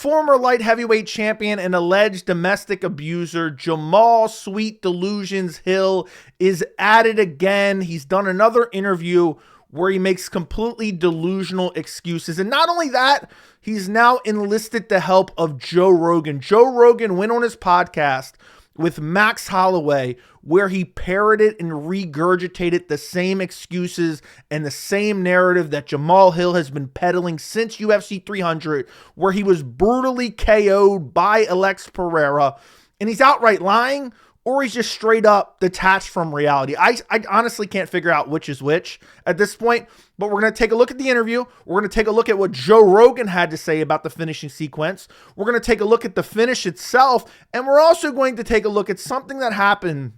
former light heavyweight champion and alleged domestic abuser Jamahal Sweet Delusions Hill is at it again. He's done another interview where he makes completely delusional excuses. And not only that, he's now enlisted the help of Joe Rogan. Joe Rogan went on his podcast with Max Holloway where he parroted and regurgitated the same excuses and the same narrative that Jamahal Hill has been peddling since UFC 300, where he was brutally KO'd by Alex Pereira. And he's outright lying, or he's just straight up detached from reality. I honestly can't figure out which is which at this point, but we're going to take a look at the interview. We're going to take a look at what Joe Rogan had to say about the finishing sequence. We're going to take a look at the finish itself, and we're also going to take a look at something that happened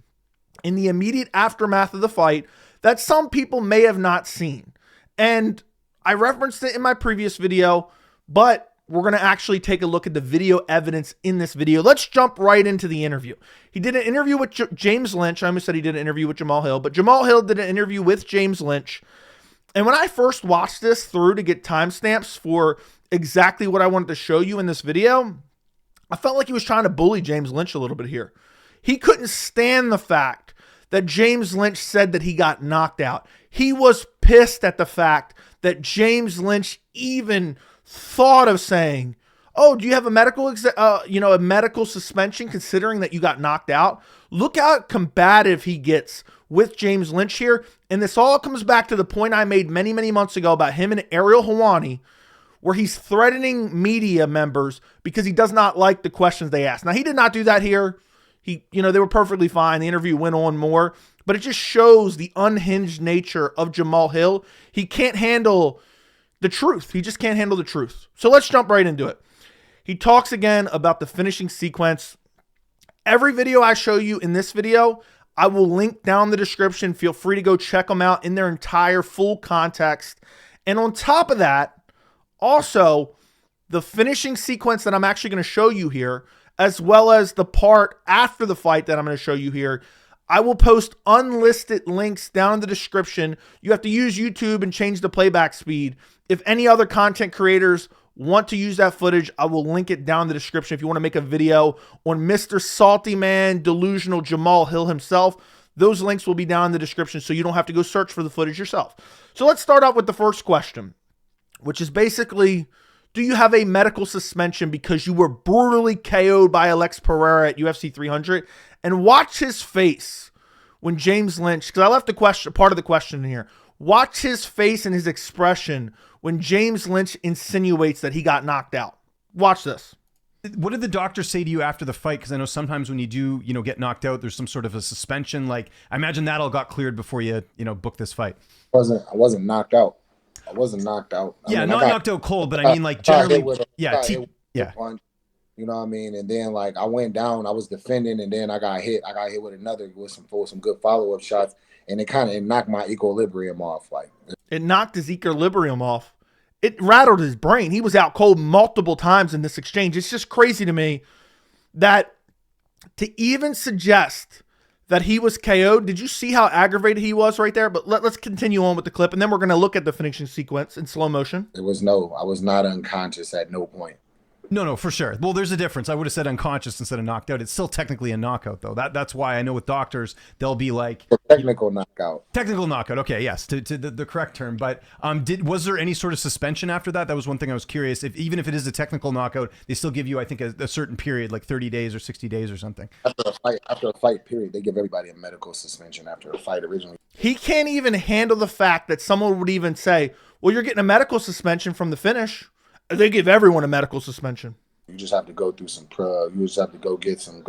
in the immediate aftermath of the fight that some people may have not seen. And I referenced it in my previous video, but we're going to actually take a look at the video evidence in this video. Let's jump right into the interview. He did an interview with James Lynch. I almost said he did an interview with Jamahal Hill, but Jamahal Hill did an interview with James Lynch. And when I first watched this through to get timestamps for exactly what I wanted to show you in this video, I felt like he was trying to bully James Lynch a little bit here. He couldn't stand the fact that James Lynch said that he got knocked out. He was pissed at the fact that James Lynch even thought of saying, "Oh, do you have a medical, a medical suspension considering that you got knocked out?" Look how combative he gets with James Lynch here. And this all comes back to the point I made many, many months ago about him and Ariel Helwani, where he's threatening media members because he does not like the questions they ask. Now, he did not do that here. They were perfectly fine. The interview went on more, but it just shows the unhinged nature of Jamahal Hill. He can't handle the truth. He just can't handle the truth. So let's jump right into it. He talks again about the finishing sequence. Every video I show you in this video, I will link down in the description. Feel free to go check them out in their entire full context. And on top of that, also the finishing sequence that I'm actually going to show you here, as well as the part after the fight that I'm going to show you here, I will post unlisted links down in the description. You have to use YouTube and change the playback speed. If any other content creators want to use that footage, I will link it down in the description. If you want to make a video on Mr. Salty Man, delusional Jamahal Hill himself, those links will be down in the description so you don't have to go search for the footage yourself. So let's start out with the first question, which is basically, do you have a medical suspension because you were brutally KO'd by Alex Pereira at UFC 300? And watch his face when James Lynch, because I left the question, part of the question in here. Watch his face and his expression when James Lynch insinuates that he got knocked out. Watch this. What did the doctor say to you after the fight? Because I know sometimes when you do, get knocked out, there's some sort of a suspension. Like, I imagine that all got cleared before you, booked this fight. I wasn't knocked out. I wasn't knocked out. I not knocked out cold, but I mean, like, generally, punch, you know what I mean? And then, like, I went down, I was defending, and then I got hit. I got hit with some good follow-up shots, and it knocked my equilibrium off. Like, it knocked his equilibrium off. It rattled his brain. He was out cold multiple times in this exchange. It's just crazy to me that to even suggest that he was KO'd. Did you see how aggravated he was right there? But let's continue on with the clip, and then we're going to look at the finishing sequence in slow motion. I was not unconscious at no point. No, for sure. Well, there's a difference. I would have said unconscious instead of knocked out. It's still technically a knockout, though. That's why I know with doctors, they'll be like... Technical knockout. Technical knockout. Okay, yes, to the correct term. But was there any sort of suspension after that? That was one thing I was curious. Even if it is a technical knockout, they still give you, I think, a certain period, like 30 days or 60 days or something. After a fight period, they give everybody a medical suspension after a fight originally. He can't even handle the fact that someone would even say, well, you're getting a medical suspension from the finish. They give everyone a medical suspension. You just have to go through you just have to go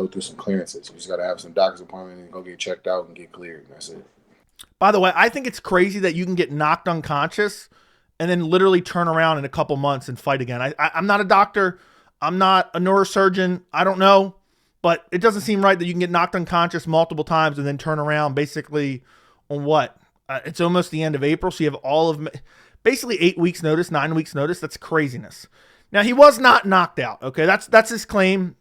through some clearances. You just got to have some doctor's appointment and go get checked out and get cleared. And that's it. By the way, I think it's crazy that you can get knocked unconscious and then literally turn around in a couple months and fight again. I'm not a doctor. I'm not a neurosurgeon. I don't know, but it doesn't seem right that you can get knocked unconscious multiple times and then turn around basically on what? It's almost the end of April. So you have all of basically 8 weeks notice, 9 weeks notice. That's craziness. Now, he was not knocked out, okay? That's his claim.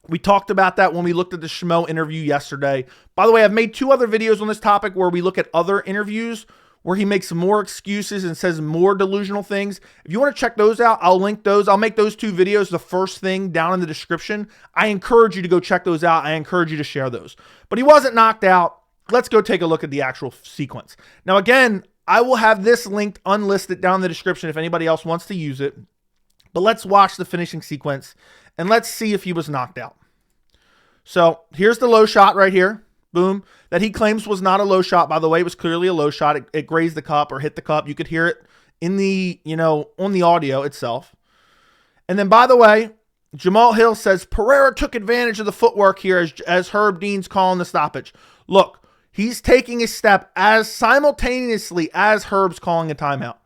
We talked about that when we looked at the Schmo interview yesterday. By the way, I've made 2 other videos on this topic where we look at other interviews where he makes more excuses and says more delusional things. If you want to check those out, I'll link those. I'll make those 2 videos the first thing down in the description. I encourage you to go check those out. I encourage you to share those. But he wasn't knocked out. Let's go take a look at the actual sequence. Now, again, I will have this linked unlisted down in the description if anybody else wants to use it. But let's watch the finishing sequence and let's see if he was knocked out. So here's the low shot right here. Boom. That he claims was not a low shot, by the way. It was clearly a low shot. It grazed the cup or hit the cup. You could hear it in the, on the audio itself. And then, by the way, Jamahal Hill says Pereira took advantage of the footwork here as Herb Dean's calling the stoppage. Look, he's taking a step as simultaneously as Herb's calling a timeout.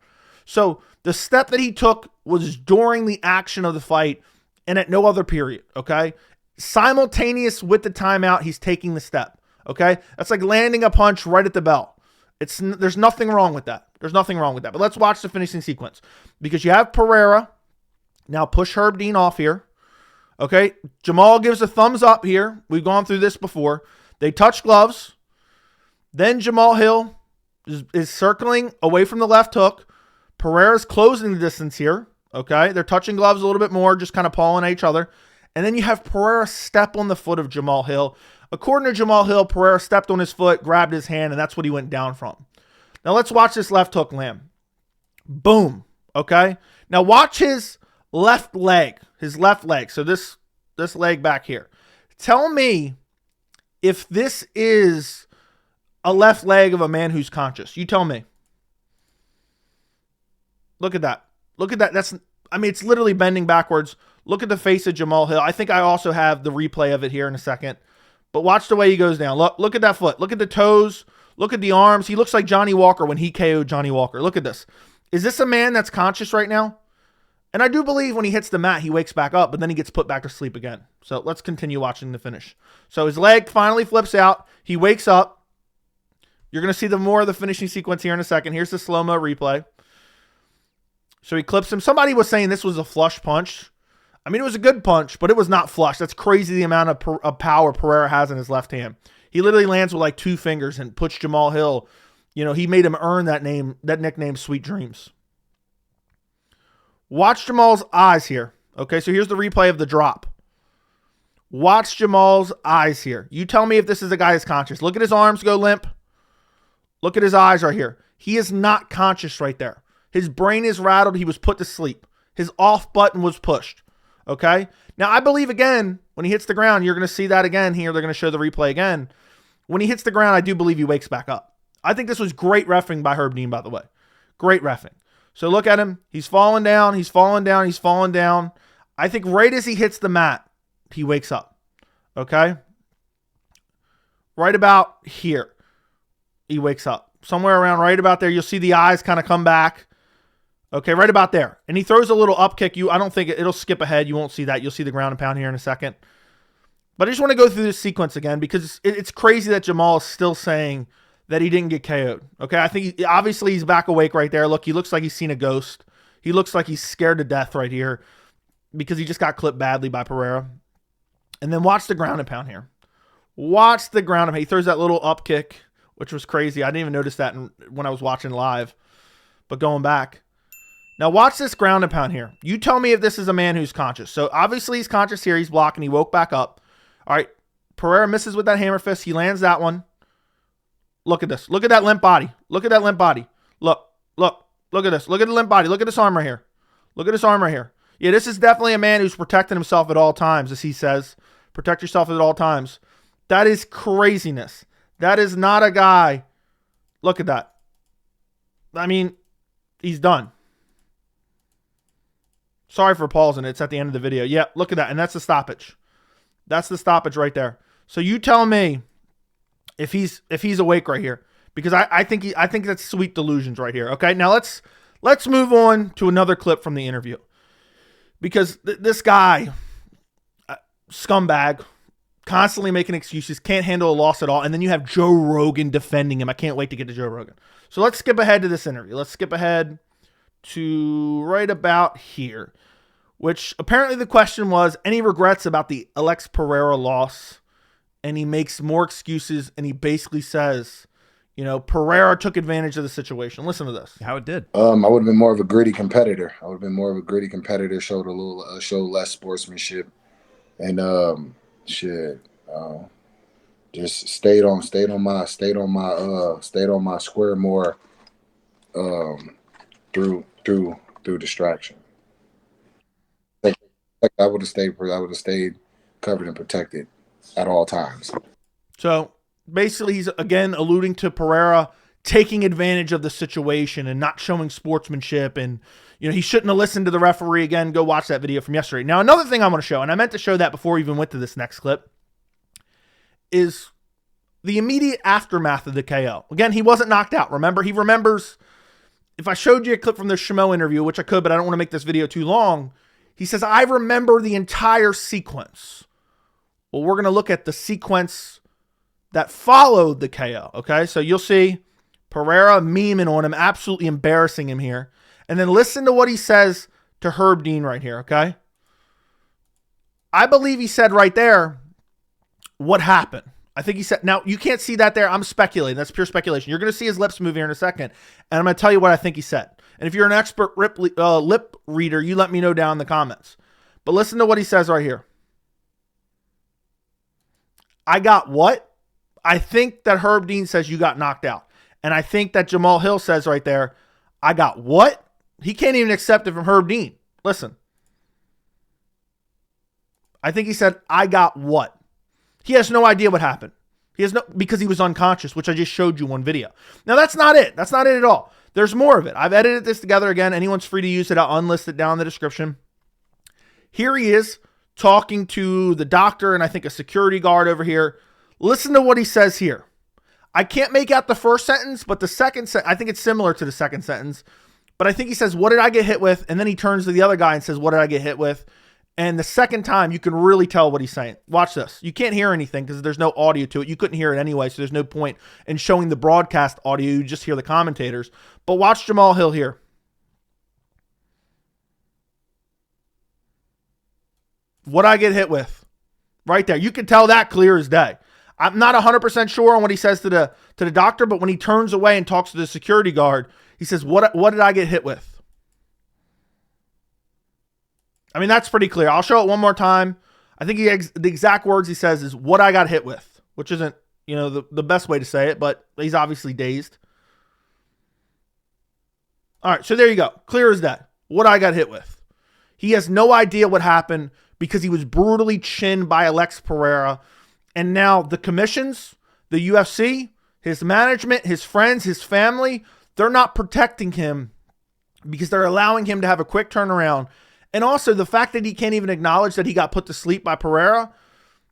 So the step that he took was during the action of the fight and at no other period, okay? Simultaneous with the timeout, he's taking the step. Okay, that's like landing a punch right at the bell. There's nothing wrong with that. There's nothing wrong with that. But let's watch the finishing sequence because you have Pereira now push Herb Dean off here. Okay, Jamahal gives a thumbs up here. We've gone through this before. They touch gloves. Then Jamahal Hill is circling away from the left hook. Pereira's closing the distance here. Okay, they're touching gloves a little bit more, just kind of pawing at each other. And then you have Pereira step on the foot of Jamahal Hill. According to Jamahal Hill, Pereira stepped on his foot, grabbed his hand, and that's what he went down from. Now let's watch this left hook land. Boom. Okay. Now watch his left leg. So this leg back here. Tell me if this is a left leg of a man who's conscious. You tell me. Look at that. Look at that. It's literally bending backwards. Look at the face of Jamahal Hill. I think I also have the replay of it here in a second. But watch the way he goes down. Look at that foot. Look at the toes. Look at the arms. He looks like Johnny Walker when he KO'd Johnny Walker. Look at this. Is this a man that's conscious right now? And I do believe when he hits the mat, he wakes back up, but then he gets put back to sleep again. So let's continue watching the finish. So his leg finally flips out. He wakes up. You're going to see more of the finishing sequence here in a second. Here's the slow-mo replay. So he clips him. Somebody was saying this was a flush punch. It was a good punch, but it was not flush. That's crazy the amount of power Pereira has in his left hand. He literally lands with like 2 fingers and puts Jamahal Hill. He made him earn that nickname, Sweet Dreams. Watch Jamal's eyes here. Okay, so here's the replay of the drop. Watch Jamal's eyes here. You tell me if this is a guy who's conscious. Look at his arms go limp. Look at his eyes right here. He is not conscious right there. His brain is rattled. He was put to sleep. His off button was pushed. Okay. Now, I believe, again, when he hits the ground, you're going to see that again here. They're going to show the replay again. When he hits the ground, I do believe he wakes back up. I think this was great reffing by Herb Dean, by the way. Great reffing. So look at him. He's falling down. He's falling down. He's falling down. I think right as he hits the mat, he wakes up. Okay. Right about here, he wakes up. Somewhere around right about there, you'll see the eyes kind of come back. Okay, right about there. And he throws a little up kick. I don't think it'll skip ahead. You won't see that. You'll see the ground and pound here in a second. But I just want to go through this sequence again because it's crazy that Jamahal is still saying that he didn't get KO'd. Okay, I think obviously he's back awake right there. Look, he looks like he's seen a ghost. He looks like he's scared to death right here because he just got clipped badly by Pereira. And then watch the ground and pound here. Watch the ground and pound. He throws that little up kick, which was crazy. I didn't even notice that when I was watching live. But going back. Now watch this ground and pound here. You tell me if this is a man who's conscious. So obviously he's conscious here. He's blocking. He woke back up. All right. Pereira misses with that hammer fist. He lands that one. Look at this. Look at that limp body. Look at that limp body. Look at this. Look at the limp body. Look at this arm right here. Look at this arm right here. Yeah, this is definitely a man who's protecting himself at all times, as he says. Protect yourself at all times. That is craziness. That is not a guy. Look at that. He's done. Sorry for pausing. It's at the end of the video. Yeah, look at that. And that's the stoppage. That's the stoppage right there. So you tell me if he's awake right here. Because I think that's sweet delusions right here. Okay, now let's move on to another clip from the interview. Because this guy, scumbag, constantly making excuses, can't handle a loss at all. And then you have Joe Rogan defending him. I can't wait to get to Joe Rogan. So let's skip ahead to this interview. Let's skip ahead to right about here, which apparently the question was, any regrets about the Alex Pereira loss? And he makes more excuses, and he basically says, You know, Pereira took advantage of the situation. Listen to this. How it did. I would have been more of a gritty competitor. Showed a little, showed less sportsmanship, and just stayed on my square more, through distraction. I would have stayed covered and protected at all times. So basically, he's again alluding to Pereira taking advantage of the situation and not showing sportsmanship. And, you know, he shouldn't have listened to the referee. Again, go watch that video from yesterday. Now, another thing I want to show, and I meant to show that before we even went to this next clip, is the immediate aftermath of the KO. Again, he wasn't knocked out. Remember, he remembers. If I showed you a clip from the Shamo interview, which I could, but I don't want to make this video too long, he says, I remember the entire sequence. Well, we're going to look at the sequence that followed the KO. Okay, so you'll see Pereira memeing on him, absolutely embarrassing him here. And then listen to what he says to Herb Dean right here, okay? I believe he said right there what happened. I think he said, now you can't see that there. I'm speculating. That's pure speculation. You're going to see his lips move here in a second. And I'm going to tell you what I think he said. And if you're an expert lip reader, you let me know down in the comments. But listen to what he says right here. I got what? I think that Herb Dean says you got knocked out. And I think that Jamahal Hill says right there, I got what? He can't even accept it from Herb Dean. Listen. I think he said, I got what? He has no idea what happened. Because he was unconscious, which I just showed you one video. Now, that's not it. That's not it at all. There's more of it. I've edited this together again. Anyone's free to use it. I'll unlist it down in the description. Here he is talking to the doctor and I think a security guard over here. Listen to what he says here. I can't make out the first sentence, but the second sentence, I think it's similar to the second sentence. But I think he says, what did I get hit with? And then he turns to the other guy and says, what did I get hit with? And the second time, you can really tell what he's saying. Watch this. You can't hear anything because there's no audio to it. You couldn't hear it anyway, so there's no point in showing the broadcast audio. You just hear the commentators. But watch Jamahal Hill here. What I get hit with. Right there. You can tell that clear as day. I'm not 100% sure on what he says to the doctor, but when he turns away and talks to the security guard, he says, what did I get hit with? I mean, that's pretty clear. I'll show it one more time. I think the exact words he says is what I got hit with, which isn't, you know, the best way to say it, but he's obviously dazed. All right, so there you go. Clear as that. What I got hit with. He has no idea what happened because he was brutally chinned by Alex Pereira. And now the commissions, the UFC, his management, his friends, his family, they're not protecting him because they're allowing him to have a quick turnaround. And also the fact that he can't even acknowledge that he got put to sleep by Pereira,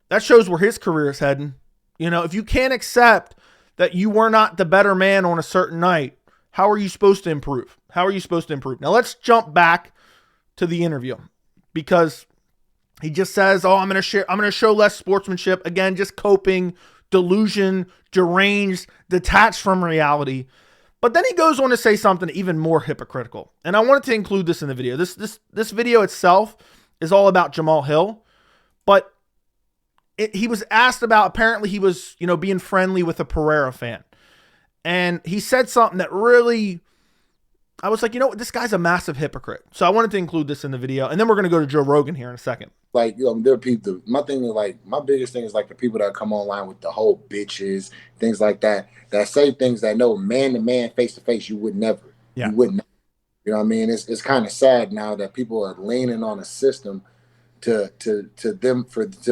that shows where his career is heading. You know, if you can't accept that you were not the better man on a certain night, how are you supposed to improve? How are you supposed to improve? Now let's jump back to the interview because he just says, oh, I'm going to show less sportsmanship. Again, just coping, delusion, deranged, detached from reality. But then he goes on to say something even more hypocritical. And I wanted to include this in the video. This video itself is all about Jamahal Hill. But he was asked about, apparently he was, you know, being friendly with a Pereira fan. And he said something that really, I was like, you know what, this guy's a massive hypocrite. So I wanted to include this in the video. And then we're going to go to Joe Rogan here in a second. Like, you know, there are people, my thing is like, my biggest thing is like the people that come online with the whole bitches, things like that say things that no man to man, face to face, you would never. Yeah. You wouldn't. You know what I mean? It's kind of sad now that people are leaning on a system to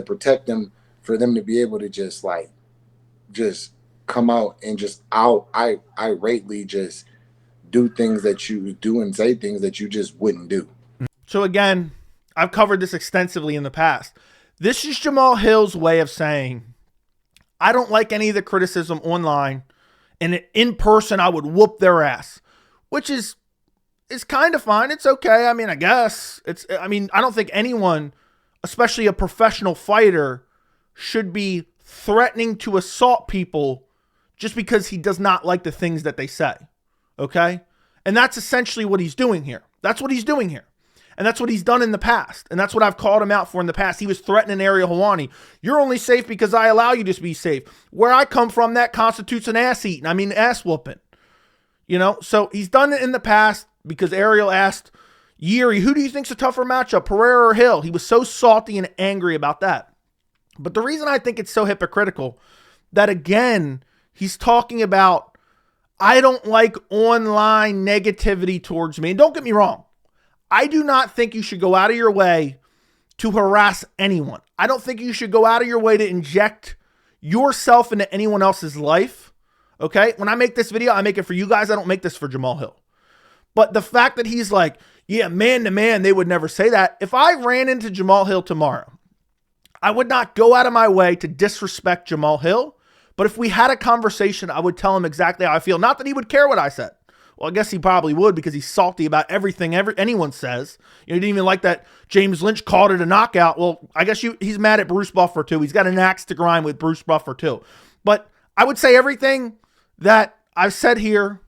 protect them, for them to be able to just come out and just irately just do things that you do and say things that you just wouldn't do. So again, I've covered this extensively in the past. This is Jamahal Hill's way of saying, I don't like any of the criticism online, and in person, I would whoop their ass, which is kind of fine. It's okay. I mean, I guess I don't think anyone, especially a professional fighter, should be threatening to assault people just because he does not like the things that they say. Okay. And that's essentially what he's doing here. That's what he's doing here. And that's what he's done in the past. And that's what I've called him out for in the past. He was threatening Ariel Helwani. You're only safe because I allow you to be safe. Where I come from, that constitutes an ass eating. I mean, ass whooping. You know, so he's done it in the past because Ariel asked Yuri, who do you think's a tougher matchup, Pereira or Hill? He was so salty and angry about that. But the reason I think it's so hypocritical, that again, he's talking about, I don't like online negativity towards me. And don't get me wrong, I do not think you should go out of your way to harass anyone. I don't think you should go out of your way to inject yourself into anyone else's life. Okay? When I make this video, I make it for you guys. I don't make this for Jamahal Hill. But the fact that he's like, yeah, man to man, they would never say that. If I ran into Jamahal Hill tomorrow, I would not go out of my way to disrespect Jamahal Hill. But if we had a conversation, I would tell him exactly how I feel. Not that he would care what I said. Well, I guess he probably would because he's salty about everything anyone says. You know, he didn't even like that James Lynch called it a knockout. Well, I guess he's mad at Bruce Buffer too. He's got an axe to grind with Bruce Buffer too. But I would say everything that I've said here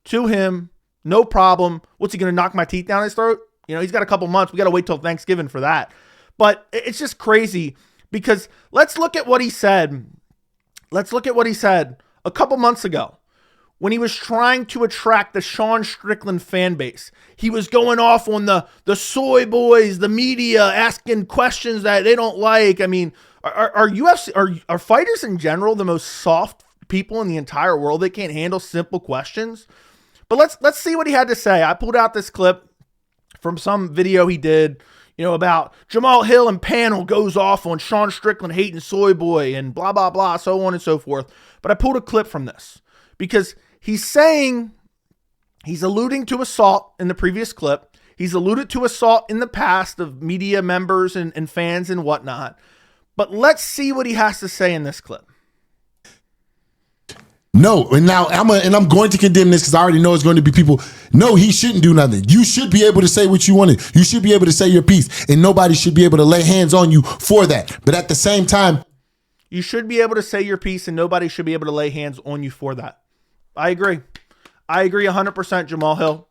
to him, no problem. What's he going to knock my teeth down his throat? You know, he's got a couple months. We got to wait till Thanksgiving for that. But it's just crazy because let's look at what he said. Let's look at what he said a couple months ago when he was trying to attract the Sean Strickland fan base. He was going off on the soy boys, the media, asking questions that they don't like. I mean, are UFC, are fighters in general the most soft people in the entire world? They can't handle simple questions. But let's see what he had to say. I pulled out this clip from some video he did, you know, about Jamahal Hill and panel goes off on Sean Strickland hating soy boy and blah, blah, blah, so on and so forth. But I pulled a clip from this because he's saying, he's alluding to assault in the previous clip. He's alluded to assault in the past of media members and fans and whatnot. But let's see what he has to say in this clip. No, and now I'm going to condemn this because I already know it's going to be people. No, he shouldn't do nothing. You should be able to say what you wanted. You should be able to say your piece, and nobody should be able to lay hands on you for that. But at the same time, you should be able to say your piece, and nobody should be able to lay hands on you for that. I agree. I agree 100%, Jamahal Hill.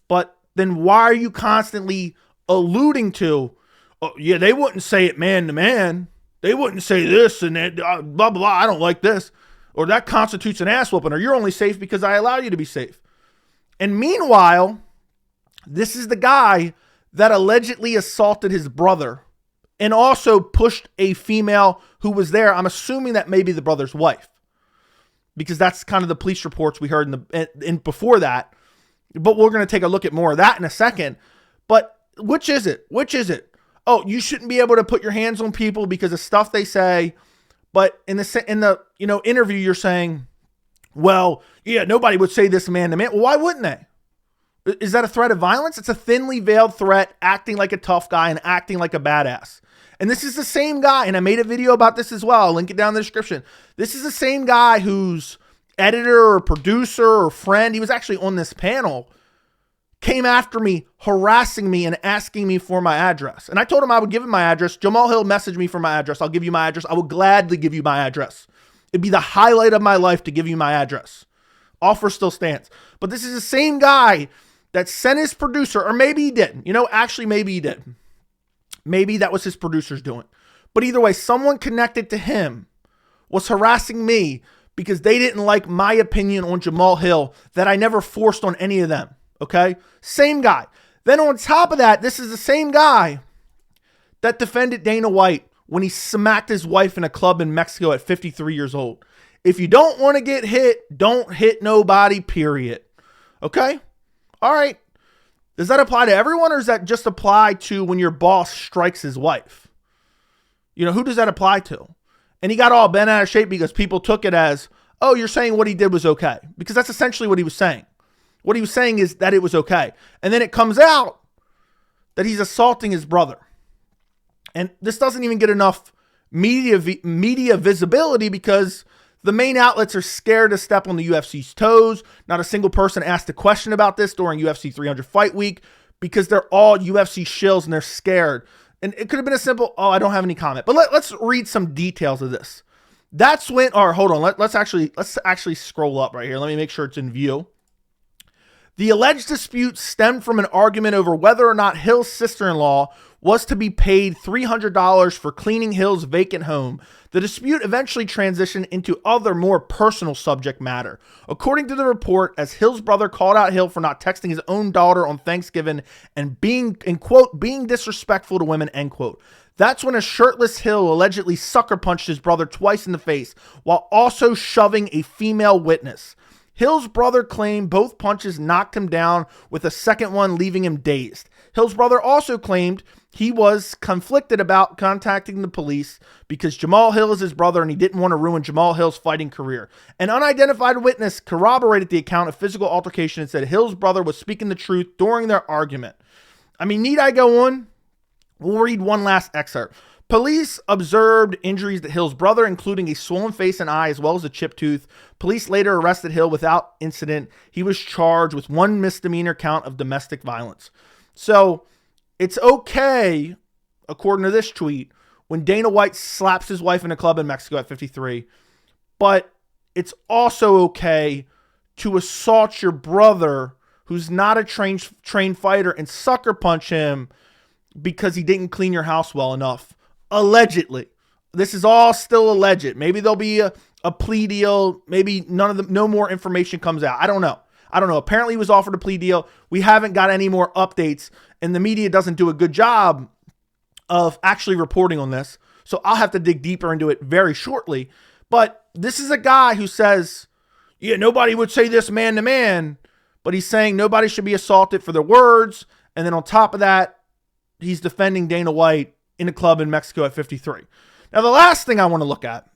But then why are you constantly alluding to, oh, yeah, they wouldn't say it man to man. They wouldn't say this and that, blah, blah, blah. I don't like this. Or that constitutes an ass whooping, or you're only safe because I allow you to be safe. And meanwhile, this is the guy that allegedly assaulted his brother and also pushed a female who was there. I'm assuming that may be the brother's wife because that's kind of the police reports we heard in before that. But we're going to take a look at more of that in a second. But which is it? Which is it? Oh, you shouldn't be able to put your hands on people because of stuff they say. But in the interview, you're saying, well, yeah, nobody would say this man to man. Well, why wouldn't they? Is that a threat of violence? It's a thinly veiled threat, acting like a tough guy and acting like a badass. And this is the same guy, and I made a video about this as well. I'll link it down in the description. This is the same guy whose editor or producer or friend, he was actually on this panel, came after me, harassing me and asking me for my address. And I told him I would give him my address. Jamahal Hill messaged me for my address. I'll give you my address. I will gladly give you my address. It'd be the highlight of my life to give you my address. Offer still stands. But this is the same guy that sent his producer, or maybe he didn't. You know, actually, maybe he did. Maybe that was his producer's doing. But either way, someone connected to him was harassing me because they didn't like my opinion on Jamahal Hill that I never forced on any of them. Okay? Same guy. Then on top of that, this is the same guy that defended Dana White when he smacked his wife in a club in Mexico at 53 years old. If you don't want to get hit, don't hit nobody, period. Okay? All right. Does that apply to everyone, or does that just apply to when your boss strikes his wife? You know, who does that apply to? And he got all bent out of shape because people took it as, oh, you're saying what he did was okay. Because that's essentially what he was saying. What he was saying is that it was okay. And then it comes out that he's assaulting his brother. And this doesn't even get enough media visibility because the main outlets are scared to step on the UFC's toes. Not a single person asked a question about this during UFC 300 Fight Week because they're all UFC shills and they're scared. And it could have been a simple, oh, I don't have any comment. But let's read some details of this. That's when, or hold on, let's actually scroll up right here. Let me make sure it's in view. The alleged dispute stemmed from an argument over whether or not Hill's sister-in-law was to be paid $300 for cleaning Hill's vacant home. The dispute eventually transitioned into other more personal subject matter. According to the report, as Hill's brother called out Hill for not texting his own daughter on Thanksgiving and being, in quote, being disrespectful to women, end quote. That's when a shirtless Hill allegedly sucker punched his brother twice in the face while also shoving a female witness. Hill's brother claimed both punches knocked him down, with a second one leaving him dazed. Hill's brother also claimed he was conflicted about contacting the police because Jamahal Hill is his brother and he didn't want to ruin Jamahal Hill's fighting career. An unidentified witness corroborated the account of physical altercation and said Hill's brother was speaking the truth during their argument. I mean, need I go on? We'll read one last excerpt. Police observed injuries to Hill's brother, including a swollen face and eye, as well as a chipped tooth. Police later arrested Hill without incident. He was charged with one misdemeanor count of domestic violence. So it's okay, according to this tweet, when Dana White slaps his wife in a club in Mexico at 53. But it's also okay to assault your brother, who's not a trained fighter, and sucker punch him because he didn't clean your house well enough. Allegedly. This is all still alleged. Maybe there'll be a plea deal. Maybe no more information comes out. I don't know. Apparently he was offered a plea deal. We haven't got any more updates, and the media doesn't do a good job of actually reporting on this. So I'll have to dig deeper into it very shortly. But this is a guy who says, yeah, nobody would say this man to man, but he's saying nobody should be assaulted for their words. And then on top of that, he's defending Dana White in a club in Mexico at 53. Now, the last thing I want to look at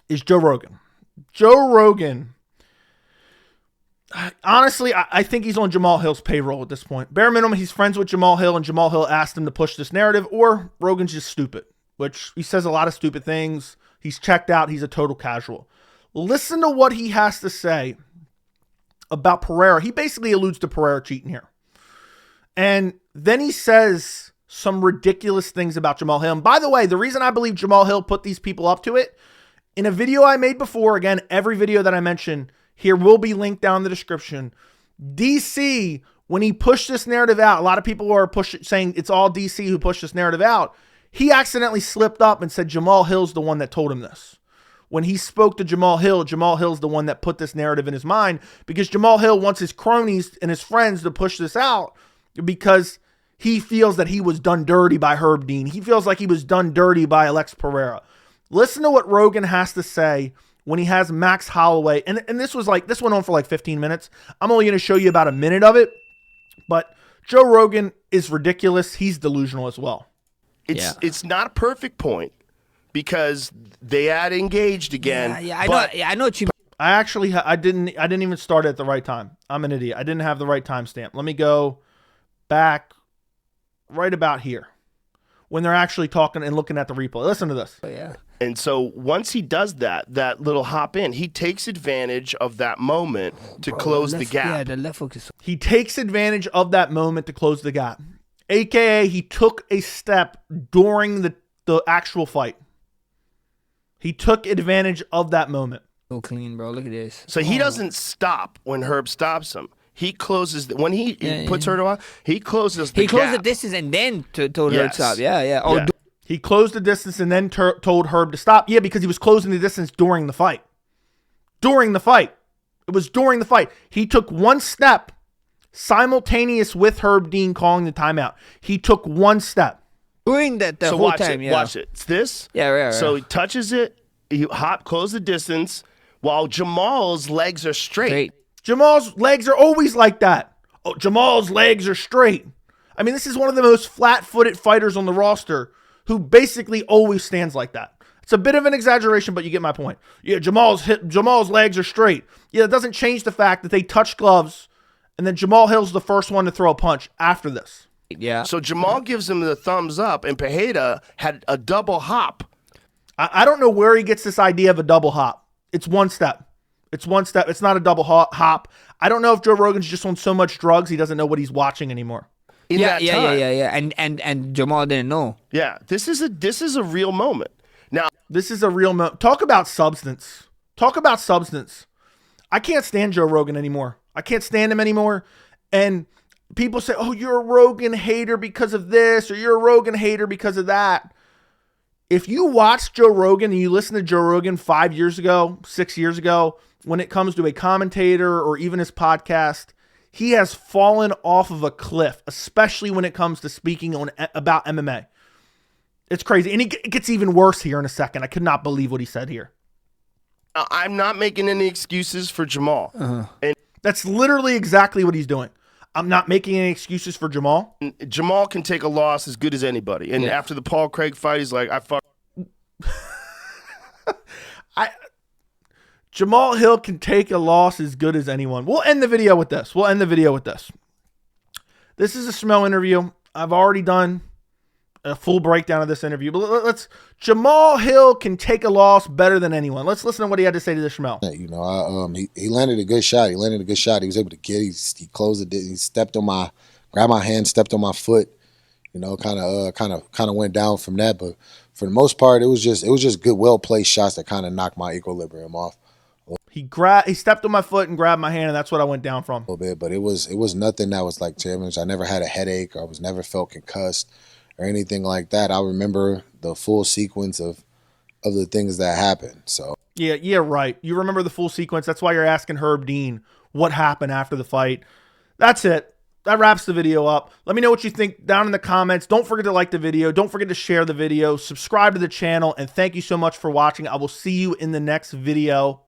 is Joe Rogan. Joe Rogan, honestly, I think he's on Jamahal Hill's payroll at this point. Bare minimum, he's friends with Jamahal Hill, and Jamahal Hill asked him to push this narrative, or Rogan's just stupid, which he says a lot of stupid things. He's checked out. He's a total casual. Listen to what he has to say about Pereira. He basically alludes to Pereira cheating here. And then he says some ridiculous things about Jamahal Hill. And by the way, the reason I believe Jamahal Hill put these people up to it, in a video I made before, again, every video that I mention here will be linked down in the description. DC, when he pushed this narrative out, a lot of people are saying it's all DC who pushed this narrative out. He accidentally slipped up and said Jamahal Hill's the one that told him this. When he spoke to Jamahal Hill's the one that put this narrative in his mind, because Jamahal Hill wants his cronies and his friends to push this out because he feels that he was done dirty by Herb Dean. He feels like he was done dirty by Alex Pereira. Listen to what Rogan has to say when he has Max Holloway. And this went on for like 15 minutes. I'm only going to show you about a minute of it. But Joe Rogan is ridiculous. He's delusional as well. It's not a perfect point because they had engaged again. I know what you mean. I didn't even start at the right time. I'm an idiot. I didn't have the right timestamp. Let me go back right about here when they're actually talking and looking at the replay. Listen to this. Oh, yeah. And so once he does that little hop in, he takes advantage of that moment to close the gap. Yeah, the left focus. He takes advantage of that moment to close the gap. AKA, he took a step during the actual fight. He took advantage of that moment. So clean, bro. Look at this. So he doesn't stop when Herb stops him. He closes when he puts her to he closes the He closed gap. the distance and then told her to Yes. stop. Yeah. Oh, Yeah. He closed the distance and then told Herb to stop. Yeah, because he was closing the distance during the fight. During the fight. It was during the fight. He took one step simultaneous with Herb Dean calling the timeout. He took one step. during the So whole watch time. it. Yeah. Watch it. It's this. Yeah, right. So he touches it. He close the distance while Jamal's legs are straight. Straight. Jamal's legs are always like that. Oh, Jamal's legs are straight. I mean, this is one of the most flat-footed fighters on the roster who basically always stands like that. It's a bit of an exaggeration, but you get my point. Yeah, Jamal's legs are straight. Yeah, it doesn't change the fact that they touch gloves, and then Jamahal Hill's the first one to throw a punch after this. Yeah. So Jamal gives him the thumbs up, and Pereira had a double hop. I don't know where he gets this idea of a double hop. It's one step. It's one step. It's not a double hop. I don't know if Joe Rogan's just on so much drugs he doesn't know what he's watching anymore. Yeah. Time. And Jamal didn't know. Yeah, this is a real moment. Now, This is a real moment. Talk about substance. I can't stand Joe Rogan anymore. I can't stand him anymore. And people say, oh, you're a Rogan hater because of this, or you're a Rogan hater because of that. If you watch Joe Rogan and you listen to Joe Rogan 5 years ago, 6 years ago, when it comes to a commentator or even his podcast, he has fallen off of a cliff, especially when it comes to speaking about MMA. It's crazy. And it gets even worse here in a second. I could not believe what he said here. I'm not making any excuses for Jamal. And That's literally exactly what he's doing. I'm not making any excuses for Jamal. Jamal can take a loss as good as anybody. And after the Paul Craig fight, he's like, Jamahal Hill can take a loss as good as anyone. We'll end the video with this. This is a Schmo interview. I've already done a full breakdown of this interview, but Jamahal Hill can take a loss better than anyone. Let's listen to what he had to say to the Schmo. You know, he landed a good shot. He was able to get. He closed it. He grabbed my hand, stepped on my foot. You know, kind of went down from that. But for the most part, it was just good, well placed shots that kind of knocked my equilibrium off. He stepped on my foot and grabbed my hand, and that's what I went down from. A little bit, but it was nothing that was like damage. I never had a headache. I was never felt concussed or anything like that. I remember the full sequence of the things that happened. So yeah, right. You remember the full sequence. That's why you're asking Herb Dean what happened after the fight. That's it. That wraps the video up. Let me know what you think down in the comments. Don't forget to like the video. Don't forget to share the video. Subscribe to the channel. And thank you so much for watching. I will see you in the next video.